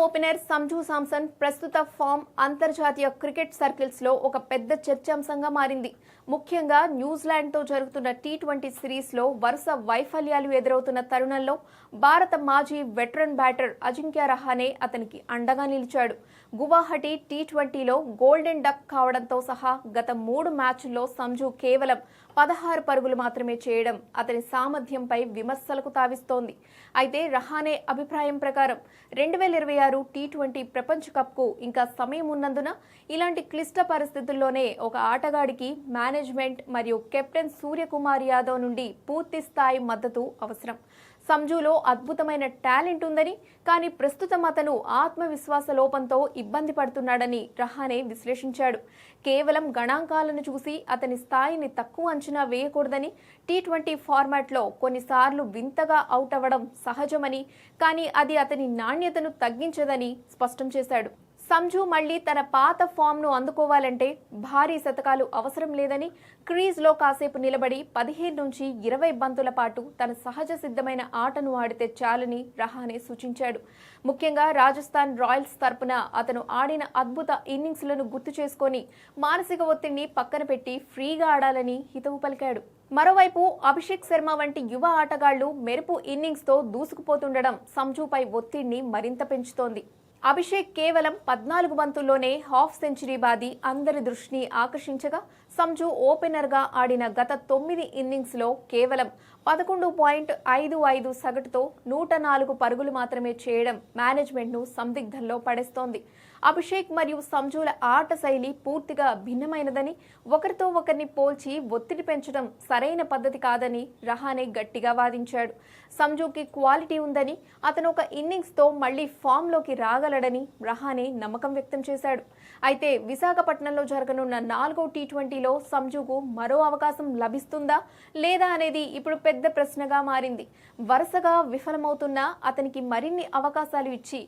Opener Sanju Samson ప్రస్తుత form అంతర్జాతీయ cricket circles లో ఒక పెద్ద చర్చాంశంగా మారింది. ముఖ్యంగా న్యూజిలాండ్ తో జరుగుతున్న టీ20 సిరీస్ లో వరుస వైఫల్యాలు ఎదురవుతున్న తరుణంలో భారత మాజీ వెటరన్ బ్యాటర్ అజింక్య రహానే అతనికి అండగా నిలిచాడు. గువాహటి టీ20లో గోల్డెన్ డక్ కావడంతో సహా గత 3 మ్యాచ్ల్లో సంజు కేవలం 16 పరుగులు మాత్రమే చేయడం అతని సామర్థ్యంపై విమర్శలకు తావిస్తోంది. అయితే రహానే అభిప్రాయం ప్రకారం 2026 టీ20 ప్రపంచ కప్కు ఇంకా సమయం ఉన్నందున ఇలాంటి క్లిష్ట పరిస్థితుల్లోనే ఒక ఆటగాడికి మేనేజ్మెంట్ మరియు కెప్టెన్ సూర్యకుమార్ యాదవ్ నుండి పూర్తి స్థాయి మద్దతు అవసరం. సంజులో అద్భుతమైన టాలెంట్ ఉందని, కానీ ప్రస్తుతం అతను ఆత్మవిశ్వాస లోపంతో ఇబ్బంది పడుతున్నాడని రహానే విశ్లేషించాడు. కేవలం గణాంకాలను చూసి అతని స్థాయిని తక్కువ అంచనా వేయకూడదని, టీ20 ఫార్మాట్లో కొన్నిసార్లు వింతగా అవుట్ అవ్వడం సహజమని, కానీ అది అతని నాణ్యతను తగ్గించదని స్పష్టం చేశాడు. సంజు మళ్లీ తన పాత ఫామ్ను అందుకోవాలంటే భారీ శతకాలు అవసరం లేదని, క్రీజ్లో కాసేపు నిలబడి 15 నుంచి 20 బంతుల పాటు తన సహజ సిద్ధమైన ఆటను ఆడితే చాలని రహానే సూచించాడు. ముఖ్యంగా రాజస్థాన్ రాయల్స్ తరపున అతను ఆడిన అద్భుత ఇన్నింగ్స్లను గుర్తు చేసుకొని మానసిక ఒత్తిడిని పక్కన పెట్టి ఫ్రీగా ఆడాలని హితవు పలికాడు. మరోవైపు అభిషేక్ శర్మ వంటి యువ ఆటగాళ్లు మెరుపు ఇన్నింగ్స్తో దూసుకుపోతుండడం సంజుపై ఒత్తిడిని మరింత పెంచుతోంది. అభిషేక్ కేవలం 14 బంతుల్లోనే హాఫ్ సెంచరీ బాది అందరి దృష్టిని ఆకర్షించగా, సంజు ఓపెనర్గా ఆడిన గత 9 ఇన్నింగ్స్లో కేవలం 11.55 సగటుతో 104 పరుగులు మాత్రమే చేయడం మేనేజ్మెంట్ను సందిగ్ధంలో పడేస్తోంది. అభిషేక్ మరియు సంజుల ఆట శైలి పూర్తిగా భిన్నమైనదని, ఒకరితో ఒకరిని పోల్చి ఒత్తిడి పెంచడం సరైన పద్ధతి కాదని రహానే గట్టిగా వాదించాడు. సంజుకి క్వాలిటీ ఉందని, అతను ఒక ఇన్నింగ్స్తో మళ్లీ ఫామ్లోకి రాగలడని రహానే నమ్మకం వ్యక్తం చేశాడు. అయితే విశాఖపట్నంలో జరగనున్న 4వ టీ20లో సంజుకు మరో అవకాశం లభిస్తుందా లేదా అనేది ఇప్పుడు పెద్ద ప్రశ్నగా మారింది. వరుసగా విఫలమవుతున్న అతనికి మరిన్ని అవకాశాలు ఇచ్చి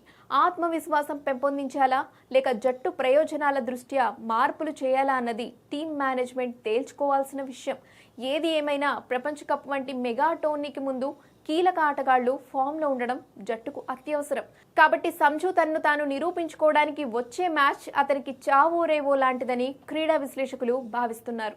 ఆత్మవిశ్వాసం పెంపొందించాలా, లేక జట్టు ప్రయోజనాల దృష్ట్యా మార్పులు చేయాలా అన్నది టీం మేనేజ్మెంట్ తేల్చుకోవాల్సిన విషయం. ఏది ఏమైనా ప్రపంచ కప్ వంటి మెగా టోర్నీకి ముందు కీలక ఆటగాళ్లు ఫామ్లో ఉండడం జట్టుకు అత్యవసరం. కాబట్టి సంజు తన్ను తాను నిరూపించుకోవడానికి వచ్చే మ్యాచ్ అతనికి చావో రేవో లాంటిదని క్రీడా విశ్లేషకులు భావిస్తున్నారు.